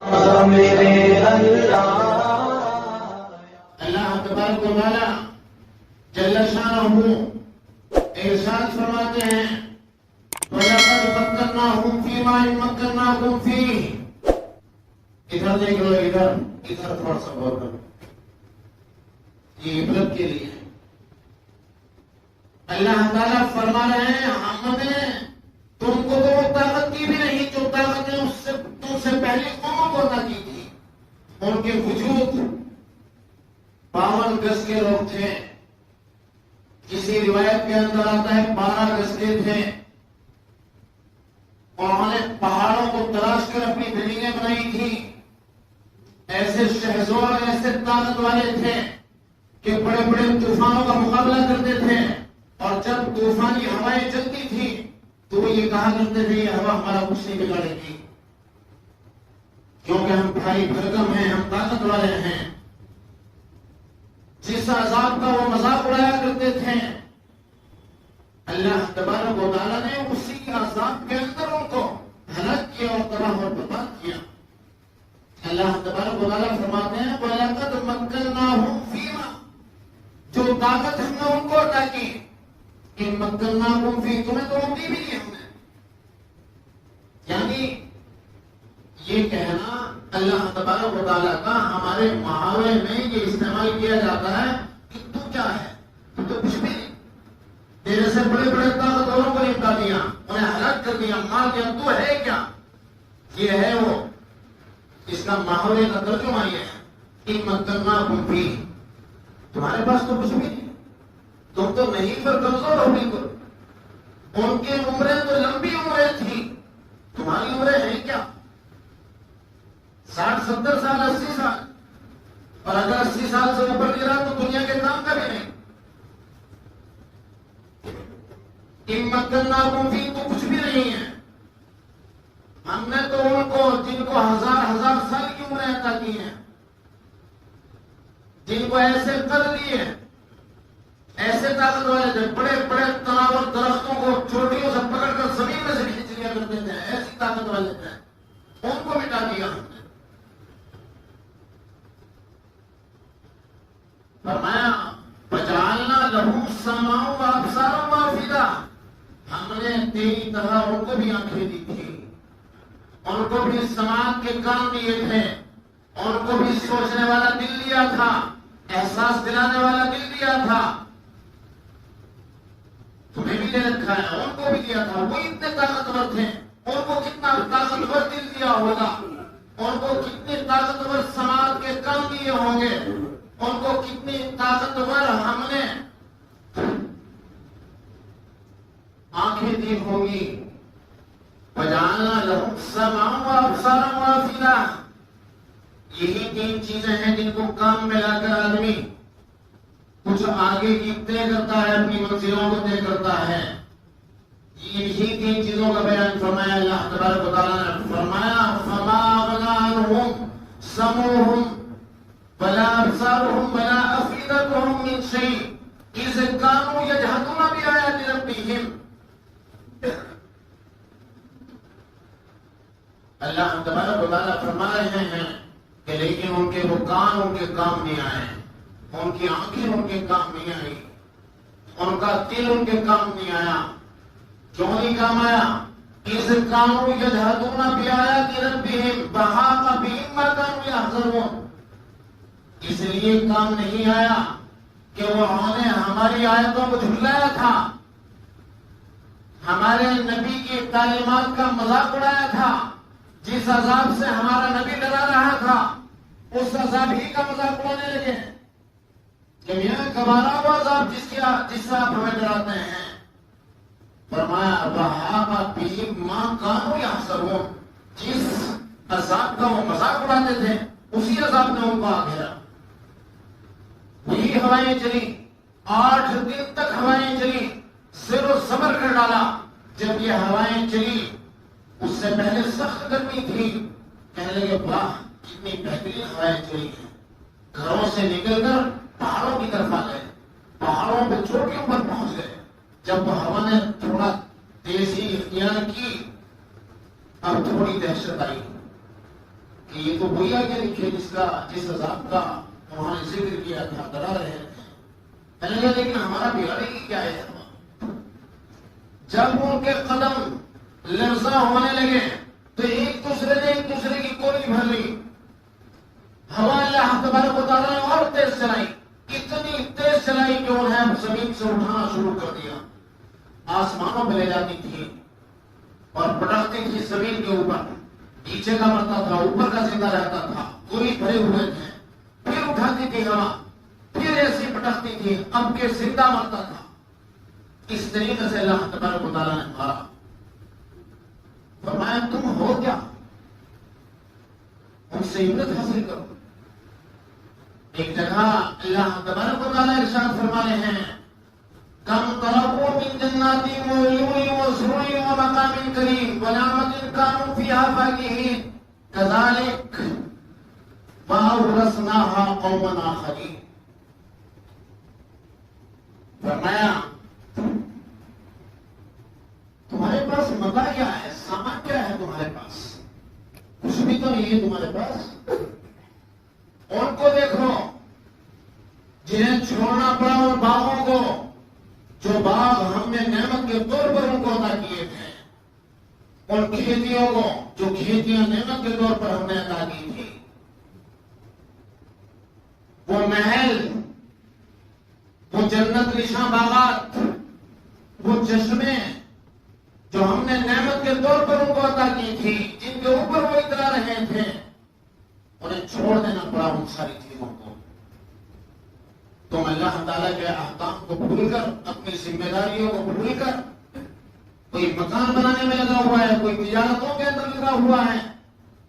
میرے اللہ تبارک و تعالی جل شانہ ارشاد فرماتے ہیں وَلَقَدْ مَكَّنَّاهُمْ فِي مَا مَكَّنَّاكُمْ فِيهِ. ادھر دیکھ لو، ادھر تھوڑا سا غور کرو، یہ عبرت کے لیے اللہ تعالیٰ فرما رہے ہیں ہم نے تم کو تو وہ طاقت کی بھی نہیں جو طاقت نے تم سے پہلی قوموں کو عطا کی تھی. ان کے وجود 52 گز کے لوگ تھے، کسی روایت کے اندر آتا ہے 12 گز کے تھے. انہوں نے پہاڑوں کو تلاش کر اپنی بلڈنگیں بنائی تھی. ایسے شہزور ایسے طاقت والے تھے کہ بڑے بڑے طوفانوں کا مقابلہ کرتے تھے، اور جب طوفانی ہوائیں چلتی تھی تو وہ یہ کہا کرتے تھے یہ ہوا ہمارا کچھ نہیں بگاڑے گی، کیونکہ ہم بھائی بھرکم ہیں، ہم طاقت والے ہیں. جس عذاب کا وہ مذاق اڑایا کرتے تھے، اللہ تبارک و تعالیٰ نے اسی عذاب کے اندر ان کو ہلاک کیا اور تباہ اور برباد کیا. اللہ تبارک و تعالیٰ فرماتے ہیں وَلَقَدْ مَكَّنَّاهُمْ فِيمَا، جو طاقت ہم نے ان کو عطا کی، ان مَكَّنَّاهُمْ فِي، تمہیں تو دی بھی دی ہم نے. یعنی یہ کہنا اللہ تبارک و تعالیٰ کا ہمارے محاورے میں یہ استعمال کیا جاتا ہے کہ تو کیا ہے، تو کچھ بھی نہیں، تیرے سے بڑے بڑے طاقتوروں کو نپٹا دیا، انہیں ہلاک کر دیا، مار دیا، تو ہے کیا. یہ ہے وہ، اس کا محاورے کا ترجمہ یہ ہے ان مَكَّنَّاكُمْ فِيهِ، تمہارے پاس تو کچھ بھی نہیں، تم تو نہیں پر کمزور ہو بالکل. ان کی عمریں تو لمبی عمریں تھیں، تمہاری عمریں ہیں کیا 60 70 سال 80 سال، اور اگر 80 سال سے اوپر گرا تو دنیا کے کام کا بھی نہیں. ان مَكَّنَّاكُمْ فِيهِ تو کچھ بھی نہیں ہے. ہم نے تو ان کو جن کو ہزار سال کی عمریں عطا کی ہیں، جن کو ایسے کر دیے، ایسے طاقت والے تھے، بڑے بڑے تناور درختوں کو چوٹیوں سے پکڑ کر زمین میں سے کھینچ لیا کرتے تھے، ایسی طاقت والے تھے، ان کو مٹا دیا ہم نے. فرمایا وَجَعَلْنَا لَهُمْ سَمْعًا وَأَبْصَارًا وَأَفْئِدَةً، ہم نے تیری طرح ان کو بھی آنکھیں دی تھی، ان کو بھی سماعت کے کان دیے تھے، ان کو بھی سوچنے والا دل دیا تھا، احساس دلانے والا دل دیا تھا. تمہیں بھی دے رکھا ہے، ان کو بھی دیا تھا. وہ اتنے طاقتور تھے، ان کو کتنا طاقتور دل دیا ہوگا، ان کو کتنے طاقتور سماعت کے کان دیے ہوں گے، ان کو کتنی طاقتور ہم نے آنکھیں دی ہوں گی. وَجَعَلْنَا لَهُمْ سَمْعًا وَأَبْصَارًا وَأَفْئِدَةً، یہی 3 چیزیں ہیں جن کو کام میں لا کر آدمی کچھ آگے کی طے کرتا ہے، اپنی منزلوں کو طے کرتا ہے. یہی 3 چیزوں کا بیان فرمایا اللہ تبارک و تعالیٰ نے. فرمایا فَمَا أَغْنَىٰ عَنْهُمْ سَمْعُهُمْ وَلَا أَبْصَارُهُمْ وَلَا أَفْئِدَتُهُمْ مِنْ شَيْءٍ إِذْ كَانُوا يَجْحَدُونَ بِآيَاتِ رَبِّهِمْ. اللہ تبارک و تعالیٰ فرما رہے ہیں کہ لیکن ان کے وہ کان ان کے کام نہیں آئے، ان کی آنکھیں ان کے کام نہیں آئی، ان کا دل ان کے کام نہیں آیا. کیوں نہیں کام آیا؟ اِذْ كَانُوا يَجْحَدُونَ بِآيَاتِ رَبِّهِمْ وَحَاقَ بِهِم مَّا كَانُوا يَحْذَرُونَ. اس لیے کام نہیں آیا کہ انہوں نے ہماری آیتوں کو جھٹلایا تھا، ہمارے نبی کی تعلیمات کا مذاق اڑایا تھا. جس عذاب سے ہمارا نبی ڈرا رہا تھا اس عذاب ہی کا مذاق اڑانے لگے کہ یہ کبارہ وہ عذاب جس سے آپ ہمیں ڈراتے ہیں. فرمایا وَحَاقَ بِهِم مَّا كَانُوا يَحْذَرُونَ، جس عذاب کا وہ مذاق اڑاتے تھے اسی عذاب نے ان کو آ گھیرا. وہی ہوائیں چلی، 8 دن تک ہوائیں چلی، زیر و زبر کر ڈالا. جب یہ ہوائیں چلی، اس سے پہلے سخت گرمی تھی، کہنے لگے واہ کتنی بہترین ہوائیں چلی ہیں. گھروں سے نکل کر پہاڑوں کی طرف آ گئے، پہاڑوں پہ چوٹیوں پر پہنچ گئے. جب ہوا نے تھوڑا تیزی اختیار کی اب تھوڑی دہشت آئی. کہ یہ تو بھیا کے لکھے جس عذاب کا انہوں نے ذکر کیا تھا، ڈرا رہے تھے. میں نے کہا لیکن ہمارا بگاڑے کی کیا ہے؟ جب ان کے قدم لرزہ ہونے لگے تو ایک دوسرے نے ایک دوسرے کی کولی بھر لی. ہوا اللہ تبارک و تعالیٰ نے اور تیز چلائی، اتنی تیز چلائی کہ انہیں زمین سے اٹھانا شروع کر دیا. آسمانوں میں لے جاتی تھی اور پٹکتی تھی زمین کے اوپر. نیچے کا مرتا تھا، اوپر کا زندہ رہتا تھا، کوئی بھرے ہوئے تھے. پھر اٹھاتی تھی ہوا، پھر ایسی پٹکتی تھی، اب کے زندہ مرتا تھا. اس طریقے سے اللہ تبارک و تعالیٰ نے مارا. فرمایا تم ہو کیا؟ ان سے عبرت حاصل کرو. ایک جگہ اللہ تبارک و تعالیٰ ارشاد فرما رہے ہیں کم ترکوا من جنات وعیون وسرور ومقام کریم ونعمت كانوا فيها فاكهين كذلك وأورثناها قوما آخرين. فرمایا تمہارے پاس مزہ کیا ہے، سامان کیا ہے تمہارے پاس؟ کچھ بھی تو نہیں ہے تمہارے پاس. ان کو دیکھو جنہیں چھوڑنا پڑا اور باغوں کو، جو باغ ہم نے نعمت کے طور پر ان کو عطا کیے تھے، اور کھیتیوں کو جو کھیتیاں نعمت کے طور پر ہم نے عطا کی تھی، وہ محل، وہ جنت نشاں باغات، وہ چشمے جو ہم نے نعمت کے طور پر ان کو عطا کی تھی، جن کے اوپر وہ اترا رہے تھے، انہیں چھوڑ دینا پڑا ان ساری چیزوں کو. تم اللہ تعالیٰ کے احکام کو بھول کر، اپنی ذمہ داریوں کو بھول کر، کوئی مکان بنانے میں لگا ہوا ہے، کوئی تجارتوں کے اندر لگا ہوا ہے،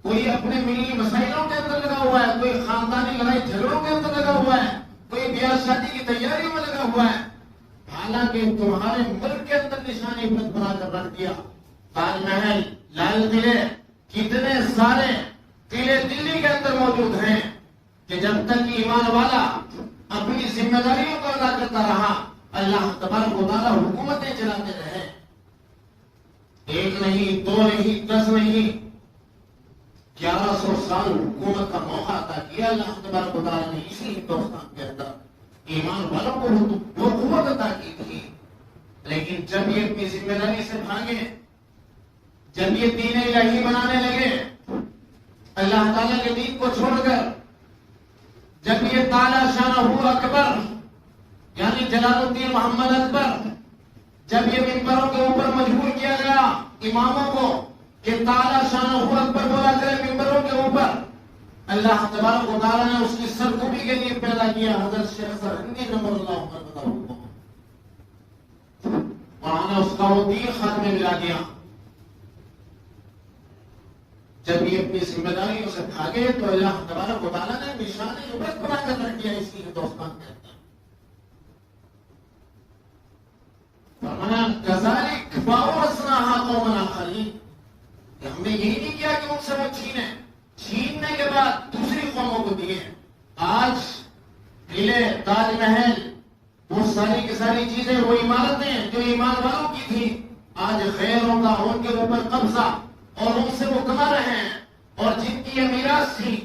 کوئی اپنے ملی مسائلوں کے اندر لگا ہوا ہے، کوئی خاندانی لڑائی جھگڑوں کے اندر لگا ہوا ہے، کوئی بیاہ شادی کی تیاریوں میں لگا ہوا ہے. حالانکہ تمہارے ملک کے اندر نشانی عبرت بنا کر رکھ دیا. تاج محل، لال قلعے، کتنے سارے قلعے دلی کے اندر موجود ہیں کہ جب تک ایمان والا اپنی ذمہ داریوں کو ادا کرتا رہا، اللہ تبارک و تعالیٰ حکومتیں چلاتے رہے. ایک نہیں، دو نہیں، 10 نہیں، 1100 سال حکومت کا موقع عطا کیا اللہ تبارک و تعالیٰ نے اسی ہندوستان کے اندر. ایمان والوں کو وہ قوت عطا کی تھی. لیکن جب یہ اپنی ذمہ داری سے بھاگے، جب یہ دین الہی بنانے لگے، اللہ تعالیٰ کے دین کو چھوڑ کر، جب یہ تعالیٰ شانہ اکبر یعنی جلال الدین محمد اکبر، جب یہ منبروں کے اوپر مجبور کیا گیا اماموں کو کہ تعالیٰ شانہ اکبر بولا کرے منبروں کے اوپر، اللہ تبارک و تعالیٰ نے اس کی سرکوبی کے لیے پیدا کیا حضرت شیخ سرہندی نمبر اللہ عمر کو، وہاں نے اس کا وہ دین خاتمے میں ملا دیا. جب یہ اپنی ذمہ داریوں سے بھاگے تو اللہ تبارک و تعالیٰ نے نشان عبرت بنا کر رکھ دیا اسی ہندوستان کے اندر. فرمایا کذالک وَأَوْرَثْنَاهَا قَوْمًا آخَرِينَ، کہ ہم نے یہی نہیں کیا کہ ان سے وہ چھیننے کے بعد دوسری قوموں کو دیے. آج قلعے، تاج محل، وہ ساری کی ساری چیزیں، وہ عمارتیں جو ایمان والوں کی تھی، آج غیروں کا ان کے اوپر قبضہ اور ان سے وہ کما رہے ہیں. اور جن کی یہ میراث تھی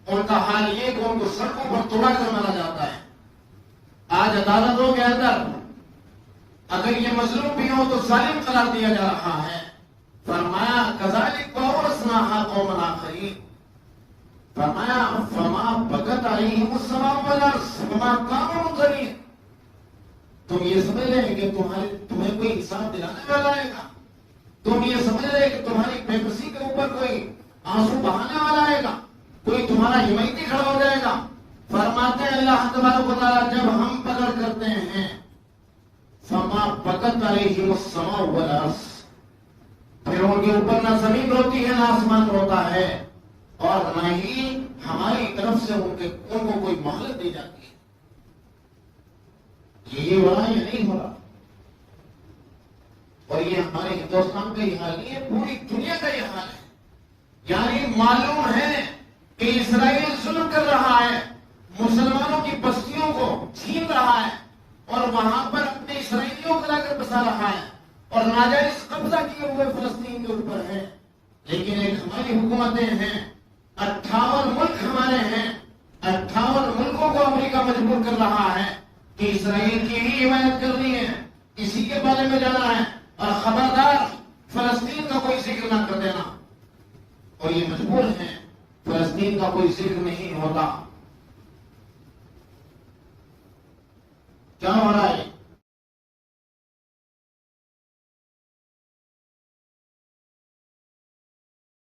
ان کا حال یہ کہ ان کو سڑکوں پر توڑا کر مارا جاتا ہے. آج عدالتوں کے اندر اگر یہ مظلوم بھی ہو تو ظالم قرار دیا جا رہا ہے. فرمایا کذالک وَأَوْرَثْنَاهَا قَوْمًا آخَرِينَ. فرمایا فَمَا بَغَتْ عَلَيْهِمُ السَّمَاءُ وَالْأَرْضُ وَمَا كَانُوا مُنظَرِينَ. تم یہ سمجھ رہے کہ تمہیں کوئی انصاف دلانے والا آئے گا؟ تم یہ سمجھ رہے کہ تمہاری بے بسی کے اوپر کوئی آنسو بہانے والا آئے گا؟ کوئی تمہارا حمایتی کھڑا ہو جائے گا؟ فرماتے ہیں اللہ تبارک و تعالیٰ جب ہم پکڑ کرتے ہیں فَمَا بَغَتْ عَلَيْهِمُ السَّمَاءُ وَالْأَرْضُ، پھر ان کے اوپر نہ زمین روتی ہے نہ آسمان روتا ہے، اور نہ ہی ہماری طرف سے ان کو کوئی مہلت دی جاتی ہے. یہ ہو رہا ہے یا نہیں ہو رہا؟ اور یہ ہمارے ہندوستان کا یہ حال نہیں ہے، پوری دنیا کا یہ حال ہے. یعنی معلوم ہے کہ اسرائیل ظلم کر رہا ہے، مسلمانوں کی بستیوں کو چھین رہا ہے، اور وہاں پر اپنے اسرائیلیوں کو لا کر بسا رہا ہے، اور ناجائز قبضہ کیے ہوئے فلسطین کے اوپر ہے. لیکن ایک ہماری حکومتیں ہیں 58 ملک ہمارے ہیں، 58 ملکوں کو امریکہ مجبور کر رہا ہے کہ اسرائیل کی ہی حمایت کرنی ہے، اسی کے بارے میں جانا ہے، اور خبردار فلسطین کا کوئی ذکر نہ کر دینا. اور یہ مجبور ہیں، فلسطین کا کوئی ذکر نہیں ہوتا. کیا ہو رہا ہے؟